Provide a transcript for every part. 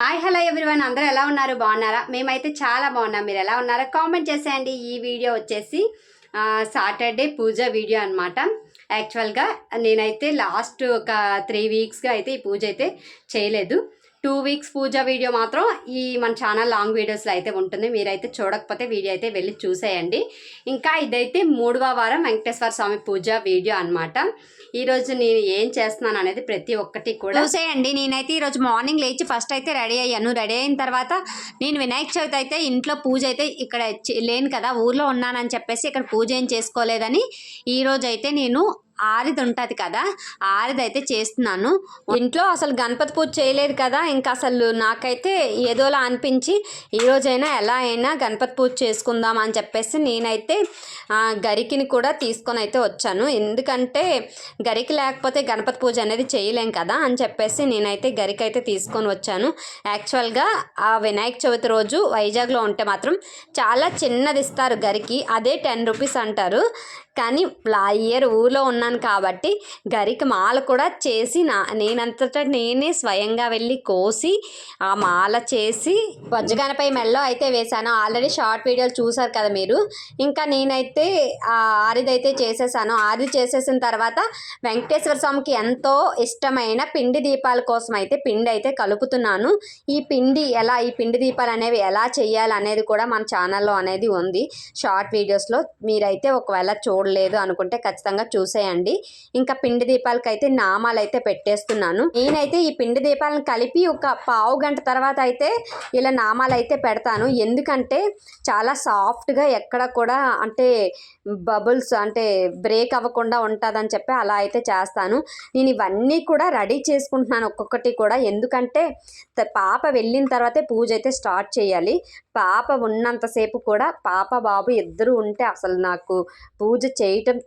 Hi hello everyone, అందరూ ఎలా ఉన్నారు? బాగున్నారా? మేమైతే చాలా బాగున్నాం. మీరు ఎలా ఉన్నారో కామెంట్ చేసేయండి. ఈ వీడియో వచ్చేసి సాటర్డే పూజ వీడియో అనమాట. యాక్చువల్గా నేనైతే లాస్ట్ ఒక 3 వీక్స్గా అయితే ఈ పూజ అయితే చేయలేదు. 2 వీక్స్ పూజ వీడియో మాత్రం ఈ మన ఛానల్ లాంగ్ వీడియోస్లో అయితే ఉంటుంది. మీరైతే చూడకపోతే వీడియో అయితే వెళ్ళి చూసేయండి. ఇంకా ఇదైతే 3వ వారం వెంకటేశ్వర స్వామి పూజ వీడియో అనమాట. ఈరోజు నేను ఏం చేస్తున్నాను అనేది ప్రతి ఒక్కటి కూడా చూసేయండి. నేనైతే ఈరోజు మార్నింగ్ లేచి ఫస్ట్ అయితే రెడీ అయ్యాను. రెడీ అయిన తర్వాత నేను వినాయక చవితి అయితే ఇంట్లో పూజ అయితే ఇక్కడ లేను కదా, ఊర్లో ఉన్నానని చెప్పేసి ఇక్కడ పూజ ఏం చేసుకోలేదని ఈరోజు అయితే నేను ఆరిది ఉంటుంది కదా, ఆరిది అయితే చేస్తున్నాను. ఇంట్లో అసలు గణపతి పూజ చేయలేదు కదా, ఇంకా అసలు నాకైతే ఏదోలా అనిపించి ఈరోజైనా ఎలా అయినా గణపతి పూజ చేసుకుందాం అని చెప్పేసి నేనైతే గరికిని కూడా తీసుకొని అయితే వచ్చాను. ఎందుకంటే గరికి లేకపోతే గణపతి పూజ అనేది చేయలేం కదా అని చెప్పేసి నేనైతే గరికి అయితే తీసుకొని వచ్చాను. యాక్చువల్గా ఆ వినాయక చవితి రోజు వైజాగ్లో ఉంటే మాత్రం చాలా చిన్నది ఇస్తారు గరికి, అదే 10 రూపీస్ అంటారు. కానీ ఇయర్ ఊళ్ళో ఉన్నాను కాబట్టి గరికి మాల కూడా చేసి నేనంతటా నేనే స్వయంగా వెళ్ళి కోసి ఆ మాల చేసి వజ్రగణపై మెల్లో అయితే వేశాను. ఆల్రెడీ షార్ట్ వీడియోలు చూసారు కదా మీరు. ఇంకా నేనైతే ఆరిదైతే చేసేసాను. ఆరిది చేసేసిన తర్వాత వెంకటేశ్వర స్వామికి ఎంతో ఇష్టమైన పిండి దీపాల కోసం అయితే పిండి అయితే కలుపుతున్నాను. ఈ పిండి దీపాలు అనేవి ఎలా చేయాలి అనేది కూడా మన ఛానల్లో అనేది ఉంది షార్ట్ వీడియోస్లో. మీరైతే ఒకవేళ లేదు అనుకుంటే ఖచ్చితంగా చూసేయండి. ఇంకా పిండి దీపాలకి అయితే నామాలు అయితే పెట్టేస్తున్నాను. నేనైతే ఈ పిండి దీపాలను కలిపి ఒక పావు గంట తర్వాత అయితే ఇలా నామాలు అయితే పెడతాను. ఎందుకంటే చాలా సాఫ్ట్గా ఎక్కడ కూడా అంటే బబుల్స్ అంటే బ్రేక్ అవ్వకుండా ఉంటుందని చెప్పి అలా అయితే చేస్తాను. నేను ఇవన్నీ కూడా రెడీ చేసుకుంటున్నాను ఒక్కొక్కటి కూడా. ఎందుకంటే పాప వెళ్ళిన తర్వాతే పూజ అయితే స్టార్ట్ చేయాలి. పాప ఉన్నంతసేపు కూడా పాప బాబు ఇద్దరు ఉంటే అసలు నాకు పూజ చేయటం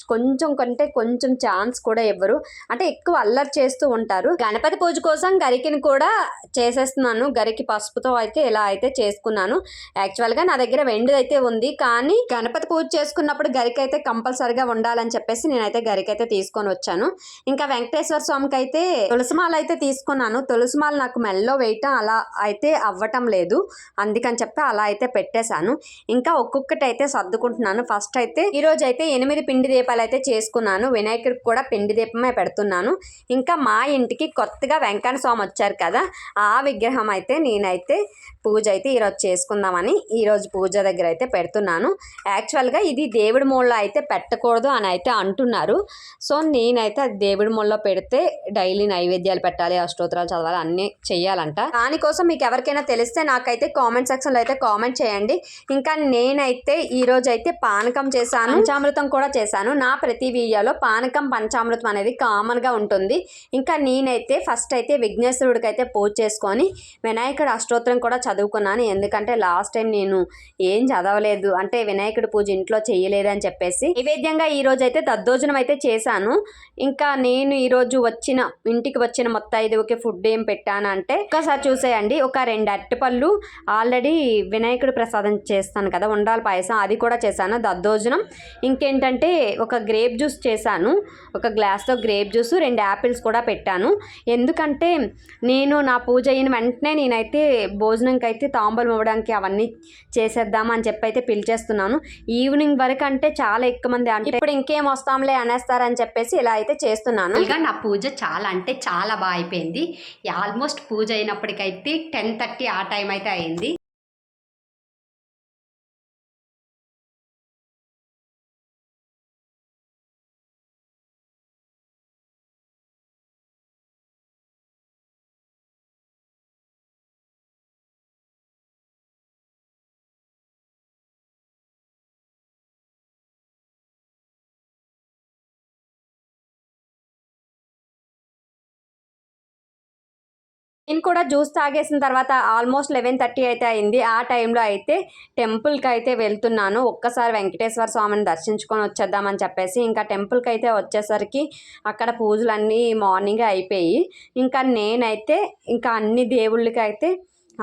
కొంచెం ఛాన్స్ కూడా ఇవ్వరు. అంటే ఎక్కువ అల్లరి చేస్తూ ఉంటారు. గణపతి పూజ కోసం గరికిని కూడా చేసేస్తున్నాను. గరికి పసుపుతో అయితే ఇలా అయితే చేసుకున్నాను. యాక్చువల్గా నా దగ్గర వెండిది అయితే ఉంది, కానీ గణపతి పూజ చేసుకున్నప్పుడు గరికి అయితే కంపల్సరిగా ఉండాలని చెప్పేసి నేనైతే గరికి అయితే తీసుకొని వచ్చాను. ఇంకా వెంకటేశ్వర స్వామికి అయితే తులసిమాల అయితే తీసుకున్నాను. తులసిమాల నాకు మెల్లో వేయటం అలా అయితే అవ్వటం లేదు, అందుకని చెప్పి అలా అయితే పెట్టేశాను. ఇంకా ఒక్కొక్కటి అయితే సర్దుకుంటున్నాను. ఫస్ట్ అయితే ఈరోజు అయితే 8 పిండి దీపాలు అయితే చేసుకున్నాను. వినాయకుడికి కూడా పిండి దీపమే పెడుతున్నాను. ఇంకా మా ఇంటికి కొత్తగా వెంకన్న స్వామి వచ్చారు కదా, ఆ విగ్రహం అయితే నేనైతే పూజ అయితే ఈరోజు చేసుకుందామని ఈరోజు పూజ దగ్గర అయితే పెడుతున్నాను. యాక్చువల్గా ఇది దేవుడి మూలలో అయితే పెట్టకూడదు అని అయితే అంటున్నారు. సో నేనైతే అది దేవుడి మూలలో పెడితే డైలీ నైవేద్యాలు పెట్టాలి, అష్టోత్తరాలు చదవాలి, అన్నీ చెయ్యాలంట. దానికోసం మీకు ఎవరికైనా తెలిస్తే నాకైతే కామెంట్ సెక్షన్లో అయితే కామెంట్ చేయండి. ఇంకా నేనైతే ఈరోజు అయితే పానకం చేశాను, పంచామృతం కూడా చేశాను. నా ప్రతి వీడియోలో పానకం పంచామృతం అనేది కామన్గా ఉంటుంది. ఇంకా నేనైతే ఫస్ట్ అయితే విఘ్నేశ్వరుడికి అయితే పూజ చేసుకొని వినాయకుడు అష్టోత్తరం కూడా చదువుకున్నాను. ఎందుకంటే లాస్ట్ టైం నేను ఏం చదవలేదు, అంటే వినాయకుడి పూజ ఇంట్లో చేయలేదని చెప్పేసి. నైవేద్యంగా ఈరోజు అయితే దద్దోజనం అయితే చేశాను. ఇంకా నేను ఈరోజు ఇంటికి వచ్చిన మొత్తాయిదుకి ఫుడ్ ఏం పెట్టాను అంటే ఒక్కసారి చూసేయండి. ఒక 2 అరటిపళ్ళు ఆల్రెడీ వినాయకుడు ప్రసాదం చేస్తాను కదా, ఉండాలి పాయసం, అది కూడా చేశాను. దద్దోజనం ఇంకేంటంటే ఒక గ్రేప్ జ్యూస్ చేశాను. ఒక గ్లాస్లో గ్రేప్ జ్యూస్, 2 యాపిల్స్ కూడా పెట్టాను. ఎందుకంటే నేను నా పూజ అయిన వెంటనే నేనైతే భోజనంకి అయితే తాంబూలం ఇవ్వడానికి అవన్నీ చేసేద్దామని అని చెప్పి అయితే పిలిచేస్తున్నాను. ఈవినింగ్ వరకు అంటే చాలా ఎక్కువ మంది అంటే ఇప్పుడు ఇంకేం వస్తాంలే అనేస్తారని చెప్పేసి ఇలా అయితే చేస్తున్నాను. ఇక నా పూజ చాలా అంటే చాలా బాగా అయిపోయింది. ఆల్మోస్ట్ పూజ అయినప్పటికైతే 10:30 ఆ టైం అయితే అయింది. నేను కూడా జ్యూస్ తాగేసిన తర్వాత ఆల్మోస్ట్ 11:30 అయితే అయింది. ఆ టైంలో అయితే టెంపుల్కి అయితే వెళ్తున్నాను. ఒక్కసారి వెంకటేశ్వర స్వామిని దర్శించుకొని వచ్చేద్దామని చెప్పేసి ఇంకా టెంపుల్కి అయితే వచ్చేసరికి అక్కడ పూజలన్నీ మార్నింగే అయిపోయి ఇంకా నేనైతే ఇంకా అన్ని దేవుళ్ళకి అయితే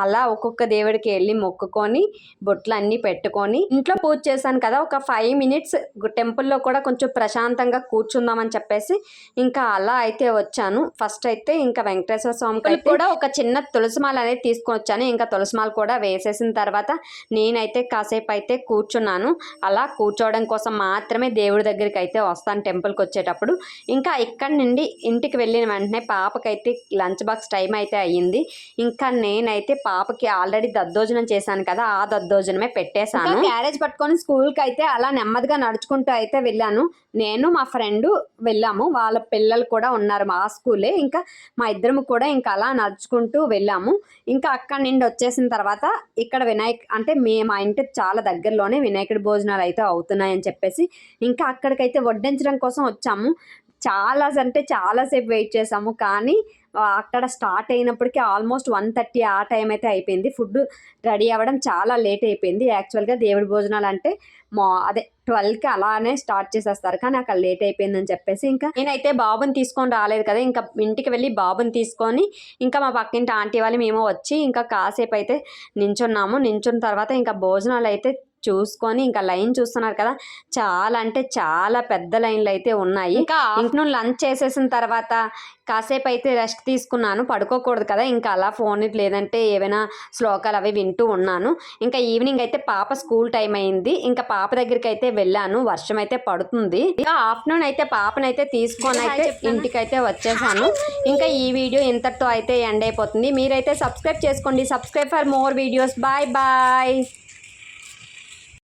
అలా ఒక్కొక్క దేవుడికి వెళ్ళి మొక్కుకొని బొట్లు అన్నీ పెట్టుకొని ఇంట్లో పూజ చేశాను కదా, ఒక 5 మినిట్స్ టెంపుల్లో కూడా కొంచెం ప్రశాంతంగా కూర్చుందామని చెప్పేసి ఇంకా అలా అయితే వచ్చాను. ఫస్ట్ అయితే ఇంకా వెంకటేశ్వర స్వామికి కూడా ఒక చిన్న తులసిమాల అనేది తీసుకొని వచ్చాను. ఇంకా తులసిమాల కూడా వేసేసిన తర్వాత నేనైతే కాసేపు అయితే కూర్చున్నాను. అలా కూర్చోవడం కోసం మాత్రమే దేవుడి దగ్గరికి అయితే వస్తాను టెంపుల్కి వచ్చేటప్పుడు. ఇంకా ఇక్కడి నుండి ఇంటికి వెళ్ళిన వెంటనే పాపకైతే లంచ్ బాక్స్ టైం అయితే అయ్యింది. ఇంకా నేనైతే పాపకి ఆల్రెడీ దద్దోజనం చేశాను కదా, ఆ దద్దోజనమే పెట్టేశాను. క్యారేజ్ పట్టుకొని స్కూల్కి అయితే అలా నెమ్మదిగా నడుచుకుంటూ అయితే వెళ్ళాను. నేను మా ఫ్రెండ్ వెళ్ళాము, వాళ్ళ పిల్లలు కూడా ఉన్నారు మా స్కూలే. ఇంకా మా ఇద్దరము కూడా ఇంకా అలా నడుచుకుంటూ వెళ్ళాము. ఇంకా అక్కడి నుండి వచ్చేసిన తర్వాత ఇక్కడ అంటే మా ఇంటికి చాలా దగ్గరలోనే వినాయకుడి భోజనాలు అయితే అవుతున్నాయని చెప్పేసి ఇంకా అక్కడికైతే వడ్డించడం కోసం వచ్చాము. చాలాసేపు వెయిట్ చేసాము. కానీ అక్కడ స్టార్ట్ అయినప్పటికీ ఆల్మోస్ట్ 1:30 ఆ టైం అయితే అయిపోయింది. ఫుడ్ రెడీ అవ్వడం చాలా లేట్ అయిపోయింది. యాక్చువల్గా దేవుడి భోజనాలు అంటే 12కి అలానే స్టార్ట్ చేసేస్తారు, కానీ అక్కడ లేట్ అయిపోయిందని చెప్పేసి ఇంకా నేనైతే బాబుని తీసుకొని రాలేదు కదా, ఇంకా ఇంటికి వెళ్ళి బాబుని తీసుకొని ఇంకా మా పక్కింటి ఆంటీ వాళ్ళు మేము వచ్చి ఇంకా కాసేపు అయితే నించున్న తర్వాత ఇంకా భోజనాలు అయితే చూసుకొని ఇంకా లైన్ చూస్తున్నారు కదా, చాలా అంటే చాలా పెద్ద లైన్లు అయితే ఉన్నాయి. ఇంకా ఆఫ్టర్నూన్ లంచ్ చేసేసిన తర్వాత కాసేపు అయితే రెస్ట్ తీసుకున్నాను, పడుకోకూడదు కదా, ఇంకా అలా ఫోన్ లేదంటే ఏవైనా శ్లోకాలు అవి వింటూ ఉన్నాను. ఇంకా ఈవినింగ్ అయితే పాప స్కూల్ టైం అయింది. ఇంకా పాప దగ్గరికి అయితే వెళ్ళాను, వర్షం అయితే పడుతుంది. ఇంకా ఆఫ్టర్నూన్ అయితే పాపనైతే తీసుకొని అయితే ఇంటికి అయితే వచ్చేసాను. ఇంకా ఈ వీడియో ఇంతటితో అయితే ఎండ్ అయిపోతుంది. మీరైతే సబ్స్క్రైబ్ చేసుకోండి. Subscribe for more videos. Bye bye.